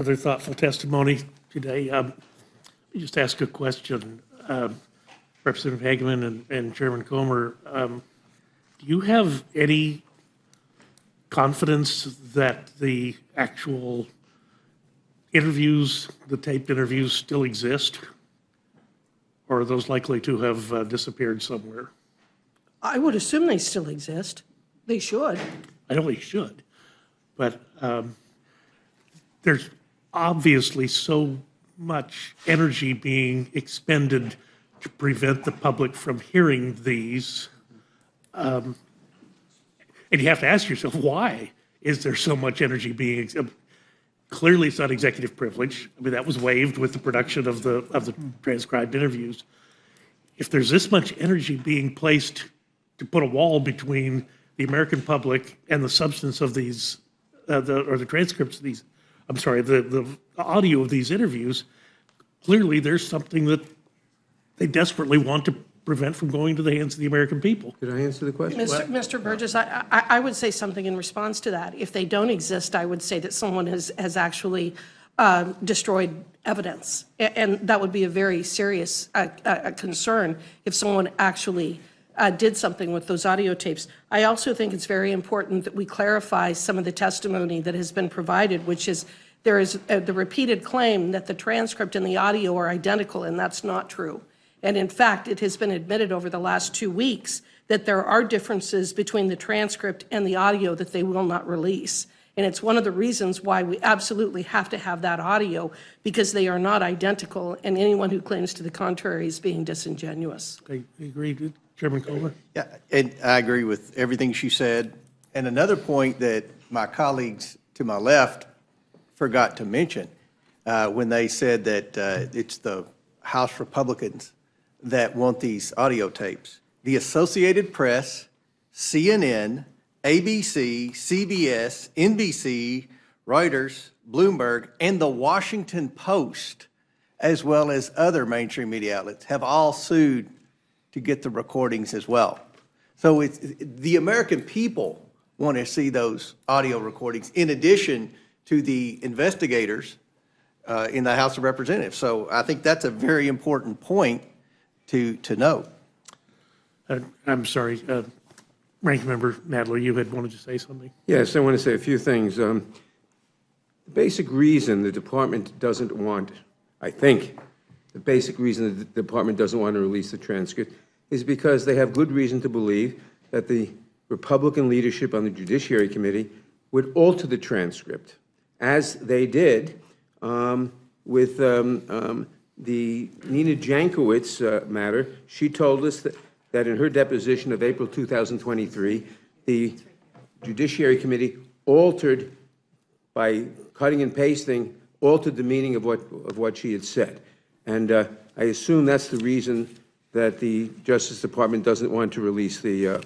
Another thoughtful testimony today. Let me just ask a question. Representative Hageman and Chairman Comer, do you have any confidence that the actual interviews, the taped interviews, still exist? Or are those likely to have disappeared somewhere? I would assume they still exist. They should. I know they should. But there's obviously so much energy being expended to prevent the public from hearing these. And you have to ask yourself, why is there so much energy being clearly it's not executive privilege. I mean, that was waived with the production of the transcribed interviews. If there's this much energy being placed to put a wall between the American public and the substance of these, or the transcripts of these, I'm sorry, the audio of these interviews, clearly there's something that they desperately want to prevent from going to the hands of the American people. Could I answer the question? Mr. Burgess, I would say something in response to that. If they don't exist, I would say that someone has actually destroyed evidence. And that would be a very serious concern if someone actually did something with those audio tapes. I also think it's very important that we clarify some of the testimony that has been provided, which is there is the repeated claim that the transcript and the audio are identical, and that's not true. And in fact, it has been admitted over the last 2 weeks that there are differences between the transcript and the audio that they will not release. And it's one of the reasons why we absolutely have to have that audio, because they are not identical, and anyone who claims to the contrary is being disingenuous. I agree, Chairman Comer? Yeah, and I agree with everything she said. And another point that my colleagues to my left forgot to mention when they said that it's the House Republicans that want these audio tapes. The Associated Press, CNN, ABC, CBS, NBC, Reuters, Bloomberg, and the Washington Post, as well as other mainstream media outlets, have all sued to get the recordings as well. So it's, the American people want to see those audio recordings in addition to the investigators in the House of Representatives. So I think that's a very important point to note. I'm sorry, Ranking Member Nadler, you had wanted to say something? Yes, I want to say a few things. The basic reason the department doesn't want, I think, the basic reason the department doesn't want to release the transcript is because they have good reason to believe that the Republican leadership on the Judiciary Committee would alter the transcript, as they did with the Nina Jankowicz matter. She told us that in her deposition of April 2023, the Judiciary Committee altered, by cutting and pasting, altered the meaning of what she had said. And I assume that's the reason that the Justice Department doesn't want to release the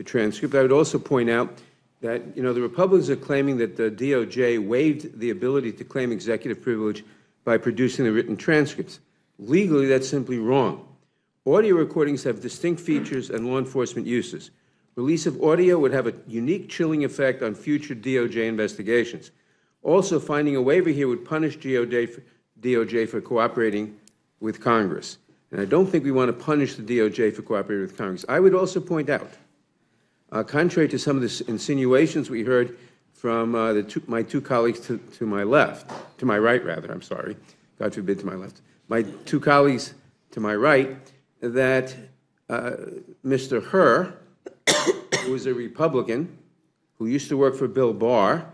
transcript. I would also point out that, you know, the Republicans are claiming that the DOJ waived the ability to claim executive privilege by producing the written transcripts. Legally, that's simply wrong. Audio recordings have distinct features and law enforcement uses. Release of audio would have a unique chilling effect on future DOJ investigations. Also, finding a waiver here would punish DOJ for cooperating with Congress. And I don't think we want to punish the DOJ for cooperating with Congress. I would also point out, contrary to some of the insinuations we heard from my two colleagues to my left, to my right rather, I'm sorry, God forbid to my left, my two colleagues to my right, that Mr. Herr, who is a Republican, who used to work for Bill Barr,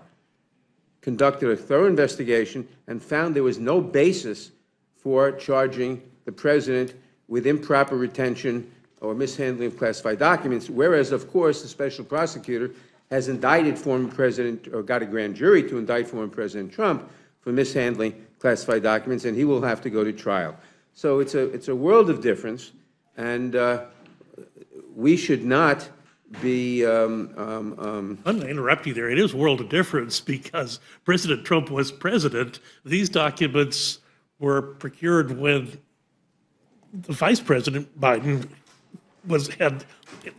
conducted a thorough investigation and found there was no basis for charging the president with improper retention or mishandling of classified documents, whereas, of course, the special prosecutor has indicted former President, or got a grand jury to indict former President Trump for mishandling classified documents, and he will have to go to trial. So it's a world of difference, and we should not be... I'm going to interrupt you there. It is a world of difference because President Trump was president. These documents were procured when the Vice President Biden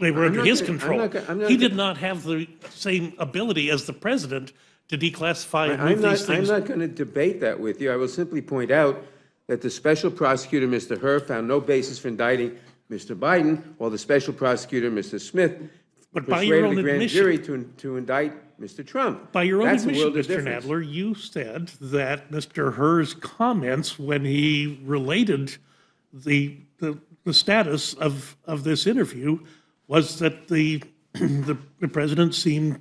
they were under his control. He did not have the same ability as the president to declassify and I'm move these not, I'm things. not going to debate that with you. I will simply point out that the special prosecutor, Mr. Herr, found no basis for indicting Mr. Biden, while the special prosecutor, Mr. Smith, But by your persuaded own the grand admission- jury to indict Mr. Trump. By your own That's a admission, world of Mr. difference. Nadler, you said that Mr. Herr's comments when he related the status of this interview was that the president seemed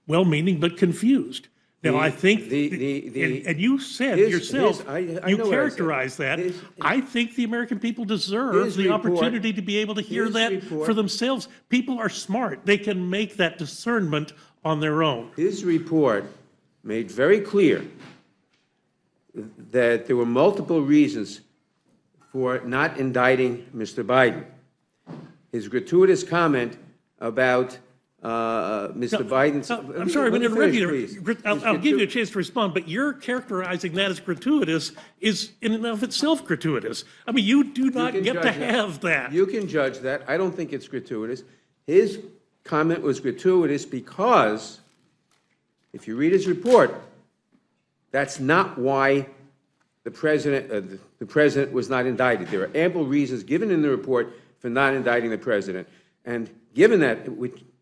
well-meaning but confused. Now, I think, and you said yourself, you characterized that. I think the American people deserve the opportunity to be able to hear that for themselves. People are smart. They can make that discernment on their own. His report made very clear that there were multiple reasons for not indicting Mr. Biden. His gratuitous comment about Mr. Biden's... I'm sorry, I'm going to interrupt you. I'll give you a chance to respond, but you're characterizing that as gratuitous is in and of itself gratuitous. I mean, you do not get to have that. You can judge that. I don't think it's gratuitous. His comment was gratuitous because, if you read his report, that's not why the president was not indicted. There are ample reasons given in the report for not indicting the president. And given that,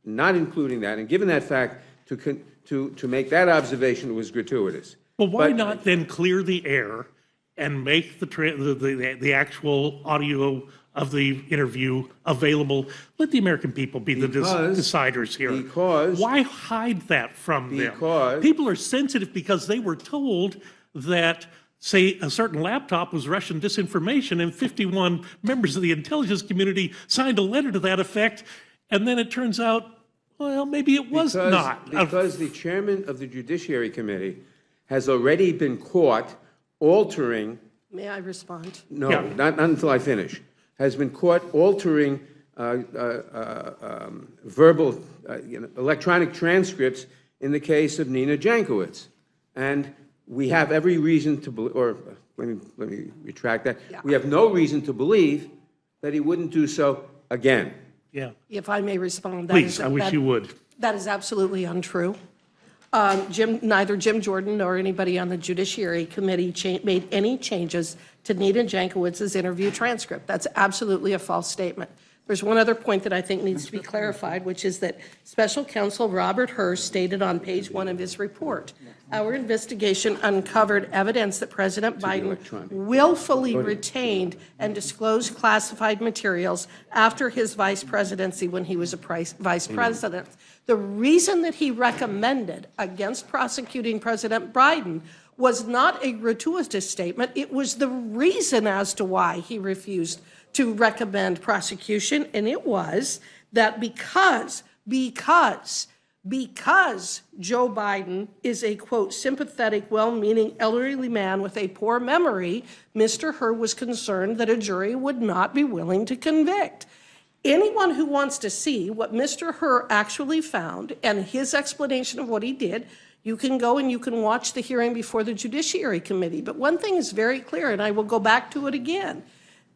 not including that, and given that fact, to make that observation was gratuitous. Well, why not then clear the air and make the actual audio of the interview available? Let the American people be the deciders here. Because... Why hide that from them? Because... People are sensitive because they were told that, say, a certain laptop was Russian disinformation, and 51 members of the intelligence community signed a letter to that effect, and then it turns out, well, maybe it was not. Because the chairman of the Judiciary Committee has already been caught altering... May I respond? No, Yeah. not until I finish. Has been caught altering verbal, electronic transcripts in the case of Nina Jankowicz. And we have every reason to believe, or let me retract that. Yeah. We have no reason to believe that he wouldn't do so again. Yeah. If I may respond. Please, I wish you would. That is absolutely untrue. Neither Jim Jordan nor anybody on the Judiciary Committee made any changes to Nina Jankowicz's interview transcript. That's absolutely a false statement. There's one other point that I think needs to be clarified, which is that Special Counsel Robert Herr stated on page 1 of his report, our investigation uncovered evidence that President Biden willfully retained and disclosed classified materials after his vice presidency when he was a vice president. The reason that he recommended against prosecuting President Biden was not a gratuitous statement. It was the reason as to why he refused to recommend prosecution, and it was that because Joe Biden is a, quote, sympathetic, well-meaning elderly man with a poor memory, Mr. Herr was concerned that a jury would not be willing to convict. Anyone who wants to see what Mr. Herr actually found and his explanation of what he did, you can go and you can watch the hearing before the Judiciary Committee. But one thing is very clear, and I will go back to it again.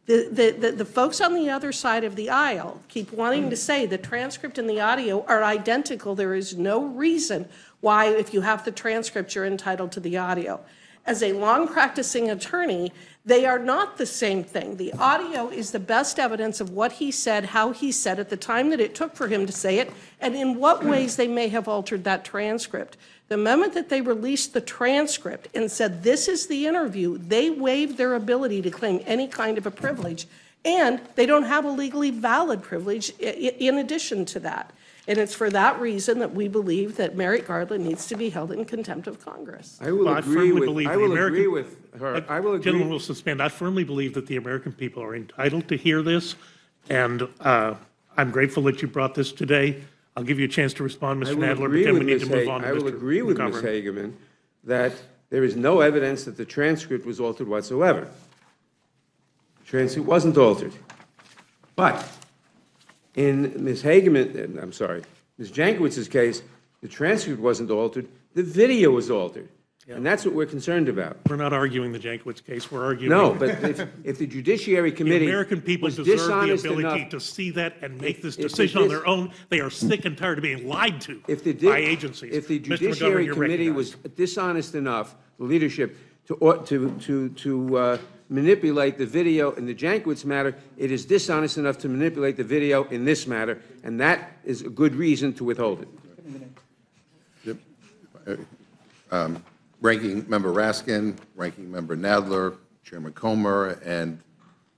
The folks on the other side of the aisle keep wanting to say the transcript and the audio are identical. There is no reason why, if you have the transcript, you're entitled to the audio. As a long-practicing attorney, they are not the same thing. The audio is the best evidence of what he said, how he said it, the time that it took for him to say it, and in what ways they may have altered that transcript. The moment that they released the transcript and said, this is the interview, they waived their ability to claim any kind of a privilege, and they don't have a legally valid privilege in addition to that. And it's for that reason that we believe that Merrick Garland needs to be held in contempt of Congress. I will Well, I agree firmly with, believe I the will American- agree with her. I will agree. Gentlemen will suspend. I firmly believe that the American people are entitled to hear this, and I'm grateful that you brought this today. I'll give you a chance to respond, Mr. Nadler, but then we need to move on to Mr. I will agree with Ms. McGovern. Hageman that there is no evidence that the transcript was altered whatsoever. The transcript wasn't altered. But in Ms. Hageman, I'm sorry, Ms. Jankowicz's case, the transcript wasn't altered, the video was altered. And that's what we're concerned about. We're not arguing the Jankowicz case, we're arguing. No, but if the Judiciary The Committee American people was deserve the dishonest ability enough, to see that and make this if decision on this- their own. They are sick and tired of being lied to if the, by agencies. if the Mr. McGovern, Judiciary you're Committee was recognized. dishonest enough, the leadership, to manipulate the video in the Jankowicz matter, it is dishonest enough to manipulate the video in this matter, and that is a good reason to withhold it. Ranking Member Raskin, Ranking Member Nadler, Chairman Comer, and